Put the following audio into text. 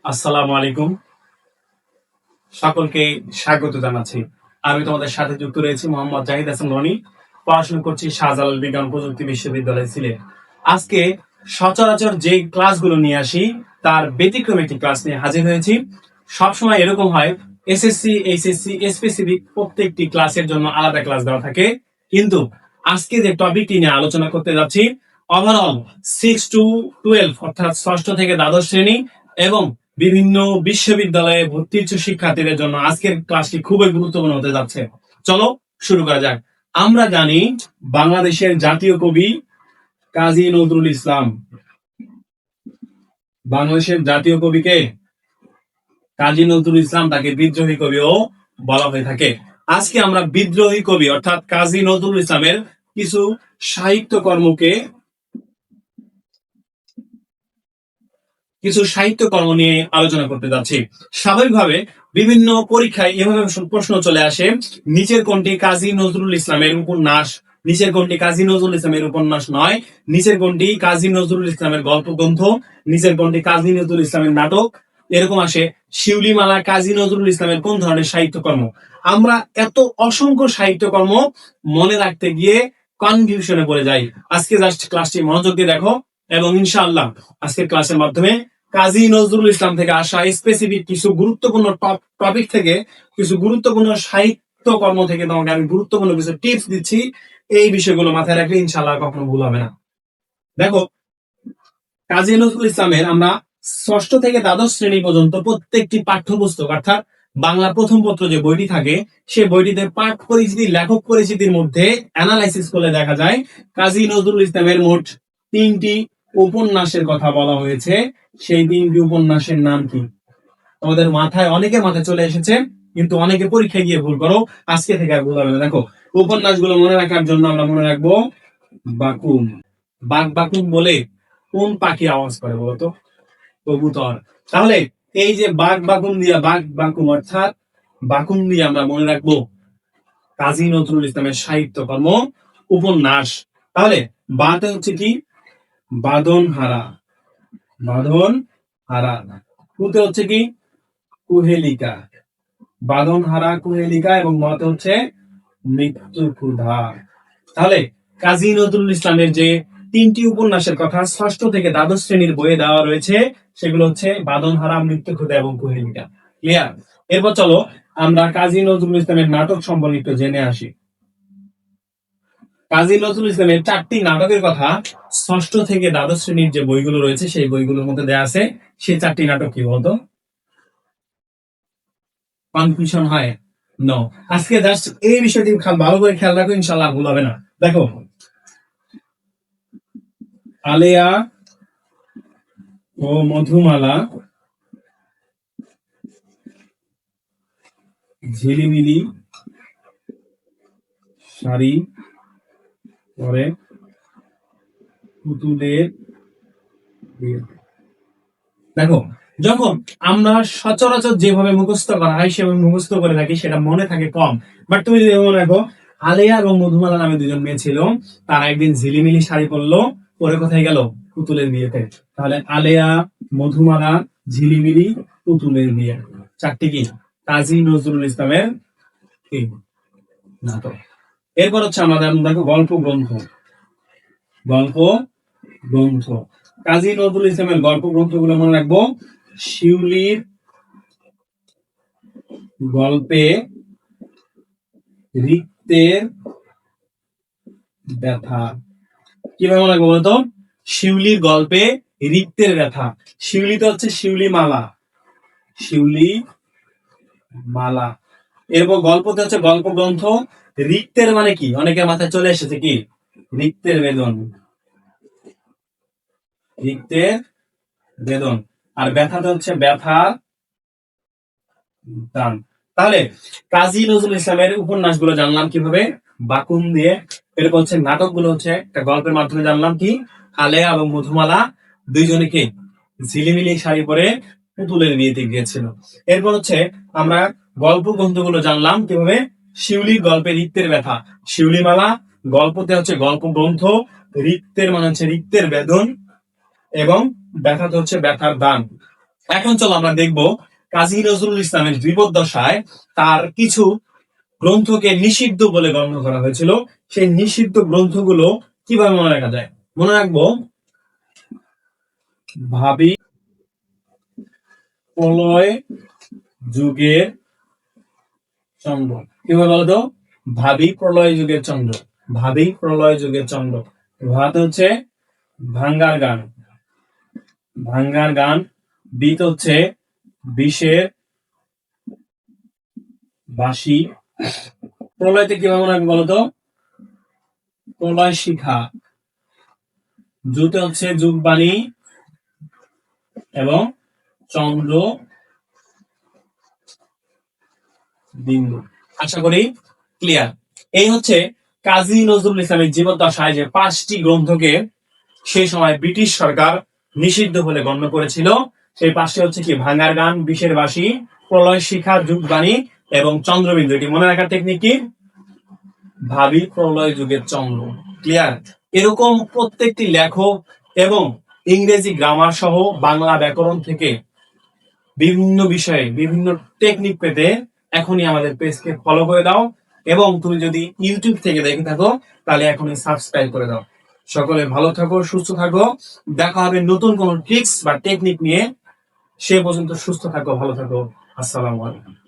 আসসালামু আলাইকুম। সকলকে স্বাগত জানাচ্ছি। আমি তোমাদের সাথে যুক্ত রয়েছি মোহাম্মদ জাহিদ হাসান রনি। পড়াশোনা করছি শাহজালাল বিজ্ঞান প্রযুক্তি বিশ্ববিদ্যালয় সিলেট। আজকে সচরাচর যে ক্লাসগুলো নিয়ে আসি তার ব্যতিক্রম একটি ক্লাস নিয়ে হাজির হয়েছি। সবসময় এরকম হয়, এসএসসি এইচএসসি স্পেসিফিক প্রত্যেকটি ক্লাসের জন্য আলাদা ক্লাস দেওয়া থাকে, কিন্তু আজকে যে টপিকটি নিয়ে আলোচনা করতে যাচ্ছি, ওভারঅল 6 to 12 অর্থাৎ ষষ্ঠ থেকে দ্বাদশ শ্রেণী এবং বিভিন্ন বিশ্ববিদ্যালয়ে ভর্তি ইচ্ছুক শিক্ষার্থীদের জন্য আজকের ক্লাসটি খুবই গুরুত্বপূর্ণ হতে যাচ্ছে। চলো শুরু করা যাক। আমরা জানি বাংলাদেশের জাতীয় কবি কাজী নজরুল ইসলাম। বাংলাদেশের জাতীয় কবিকে কাজী নজরুল ইসলাম, তাকে বিদ্রোহী কবিও বলা হয়ে থাকে। আজকে আমরা বিদ্রোহী কবি অর্থাৎ কাজী নজরুল ইসলামের কিছু সাহিত্যকর্ম নিয়ে আলোচনা করতে যাচ্ছি। স্বাভাবিকভাবে বিভিন্ন পরীক্ষায় এভাবে প্রশ্ন চলে আসে, নিচের কোনটি কাজী নজরুল ইসলামের উপন্যাস, নিচের কোনটি কাজী নজরুল ইসলামের উপন্যাস নয়, নিচের কোনটি কাজী নজরুল ইসলামের গল্প গ্রন্থ, নিচের কোনটি কাজী নজরুল ইসলামের নাটক, এরকম আসে। শিউলিমালা কাজী নজরুল ইসলামের কোন ধরনের সাহিত্যকর্ম? আমরা এত অসংখ্য সাহিত্যকর্ম মনে রাখতে গিয়ে কনফিউশনে পড়ে যাই। আজকে জাস্ট ক্লাসটি মনোযোগ দিয়ে দেখো এবং ইনশাআল্লাহ আজকের ক্লাসের মাধ্যমে কাজী নজরুল ইসলাম থেকে আসা স্পেসিফিক কিছু গুরুত্বপূর্ণ টপিক থেকে, কিছু গুরুত্বপূর্ণ সাহিত্য কর্ম থেকে তোমাকে আমি গুরুত্বপূর্ণ কিছু টিপস দিচ্ছি। এই বিষয়গুলো মাথায় রাখলে ইনশাআল্লাহ কখনো ভুল হবে না। দেখো, কাজী নজরুল ইসলামের আমরা ষষ্ঠ থেকে দ্বাদশ শ্রেণী পর্যন্ত প্রত্যেকটি পাঠ্যপুস্তক অর্থাৎ বাংলা প্রথম পত্র যে বইটি থাকে, সেই বইটিতে পাঠ পরিচিতি, লেখক পরিচিতির মধ্যে অ্যানালাইসিস করলে দেখা যায় কাজী নজরুল ইসলামের মোট 3টি উপন্যাসের কথা বলা হয়েছে। সেই 3টি উপন্যাসের নাম কি? তোমাদের মাথায়, অনেকের মাথায় চলে এসেছে, কিন্তু অনেকে পরীক্ষায় গিয়ে ভুল করো। আজকে থেকে আর ভুল হবে না। দেখো, উপন্যাসগুলো মনে রাখার জন্য আমরা মনে রাখবো বাকুম। বাঘ বাকুম বলে কোন পাখি আওয়াজ করে বলতো? কবুতর। তাহলে এই যে বাঘ বাকুম দিয়া, বাঘ বাকুম অর্থাৎ বাকুম দিয়ে আমরা মনে রাখবো কাজী নজরুল ইসলামের সাহিত্যকর্ম উপন্যাস। তাহলে বাতে হচ্ছে কি? বাঁধন হারা, বাঁধন হারা। কুতে হচ্ছে কি? কুহেলিকা, বাঁধন হারা, কুহেলিকা। এবং মতে হচ্ছে মৃত্যু ক্ষুধা। তাহলে কাজী নজরুল ইসলামের যে 3টি উপন্যাসের কথা ষষ্ঠ থেকে দ্বাদশ শ্রেণীর বইয়ে দেওয়া রয়েছে, সেগুলো হচ্ছে বাঁধন হারা, মৃত্যু ক্ষুধা এবং কুহেলিকা। ক্লিয়ার? এরপর চলো আমরা কাজী নজরুল ইসলামের নাটক সম্পর্কে জেনে আসি। কাজী নজরুল ইসলামের 4টি নাটকের কথা ষষ্ঠ থেকে দ্বাদশ শ্রেণীর যে বইগুলো রয়েছে সেই বইগুলোর মধ্যে দেওয়া আছে। সেই 4টি নাটক কি বলতো? কনফিউশন হয়? নো। আজকে জাস্ট এই বিষয়টি ভালো করে খেয়াল রাখো, ইনশাআল্লাহ ভুল হবে না। দেখো, আলেয়া ও মধুমালা, ঝিলিমিলি শাড়ি পরে পুতুলের বিয়ে। দেখো, যখন আমরা সচরাচর যেভাবে মুখস্থ করা হয় সেভাবে মুখস্থ করে থাকি, সেটা মনে থাকে কম। বাট তুমি যদি মনে রাখো, আলেয়া এবং মধুমালা নামে 2জন মেয়ে ছিল, তারা একদিন ঝিলিমিলি শাড়ি পরলো, পরে কোথায় গেল? পুতুলের বিয়েতে। তাহলে আলেয়া, মধুমালা, ঝিলিমিলি, পুতুলের বিয়ে, 4টি কি কাজী নজরুল ইসলামের কি নাটক। এরপর হচ্ছে আমাদের দেখো গল্প গ্রন্থ। গল্প গ্রন্থ, কাজী নজরুল ইসলামের গল্প গ্রন্থগুলো মনে রাখবো। শিউলির গল্পে রিক্তের ব্যথা। কিভাবে মনে রাখবো বলতো? শিউলির গল্পে রিক্তের ব্যথা। শিউলি তো হচ্ছে শিউলি মালা, শিউলি মালা। এরপর গল্পতে হচ্ছে গল্প গ্রন্থ। রিক্তের মানে কি? অনেকের মাথায় চলে এসেছে কি? রিক্তের বেদন, রিক্তের বেদন। আর ব্যথাটা হচ্ছে ব্যথা দান। তাহলে কাজী নজরুল ইসলামের উপন্যাসগুলো জানলাম কিভাবে? বাকুম দিয়ে। এরপর হচ্ছে নাটকগুলো হচ্ছে একটা গল্পের মাধ্যমে জানলাম কি? আলেয়া এবং মধুমালা 2জনে কি ঝিলিমিলি শাড়ি পরে পুতুলের বিয়েতে গিয়েছিল। এরপর হচ্ছে আমরা গল্প গ্রন্থগুলো জানলাম কিভাবে? শিউলির গল্পে রিক্তের ব্যথা। শিউলিমালা গল্পতে হচ্ছে গল্প গ্রন্থ, রিক্তের মানে হচ্ছে রিক্তের বেদন, এবং ব্যথাতে হচ্ছে ব্যথার দান। এখন চলো আমরা দেখব কাজী নজরুল ইসলামের জীবদ্দশায় তার কিছু গ্রন্থকে নিষিদ্ধ বলে গণ্য করা হয়েছিল। সেই নিষিদ্ধ গ্রন্থগুলো কিভাবে মনে রাখা যায়? মনে রাখবো, ভাবি প্রলয় যুগের চন্দ্র। কিভাবে বলতো? ভাবি প্রলয় যুগের চন্দ্র। ভাবি প্রলয় যুগের চন্দ্র। ভাত হচ্ছে ভাঙ্গার গান, ভাঙ্গার গান। বিত হচ্ছে বিষের বাঁশি। প্রলয়তে কিভাবে মনে রাখবে বলতো? প্রলয় শিখা। জুতে হচ্ছে যুগবাণী এবং চন্দ্র বিন্দু। আশা করি ক্লিয়ার। এই হচ্ছে কাজী নজরুল ইসলামের জীবদ্দশায় যে 5টি গ্রন্থকে সেই সময় ব্রিটিশ সরকার নিষিদ্ধ বলে গণ্য করেছিল। সেই 5টি হচ্ছে কি? ভাঙ্গার গান, বিষের বাঁশি, প্রলয় শিখা, যুগবাণী এবং চন্দ্রবিন্দু। এটি মনে রাখার টেকনিক কি? ভাবি প্রলয় যুগের চন্দ্র। ক্লিয়ার? এরকম প্রত্যেকটি লেখক এবং ইংরেজি গ্রামার সহ বাংলা ব্যাকরণ থেকে বিভিন্ন বিষয়ে বিভিন্ন টেকনিক পেতে এখনই আমাদের পেজকে ফলো করে দাও, এবং তুমি যদি ইউটিউব থেকে দেখে থাকো তাহলে এখনই সাবস্ক্রাইব করে দাও। সকলে ভালো থাকো, সুস্থ থাকো। দেখা হবে নতুন কোনো ট্রিক্স বা টেকনিক নিয়ে। সে পর্যন্ত সুস্থ থাকো, ভালো থাকো। আসসালামু আলাইকুম।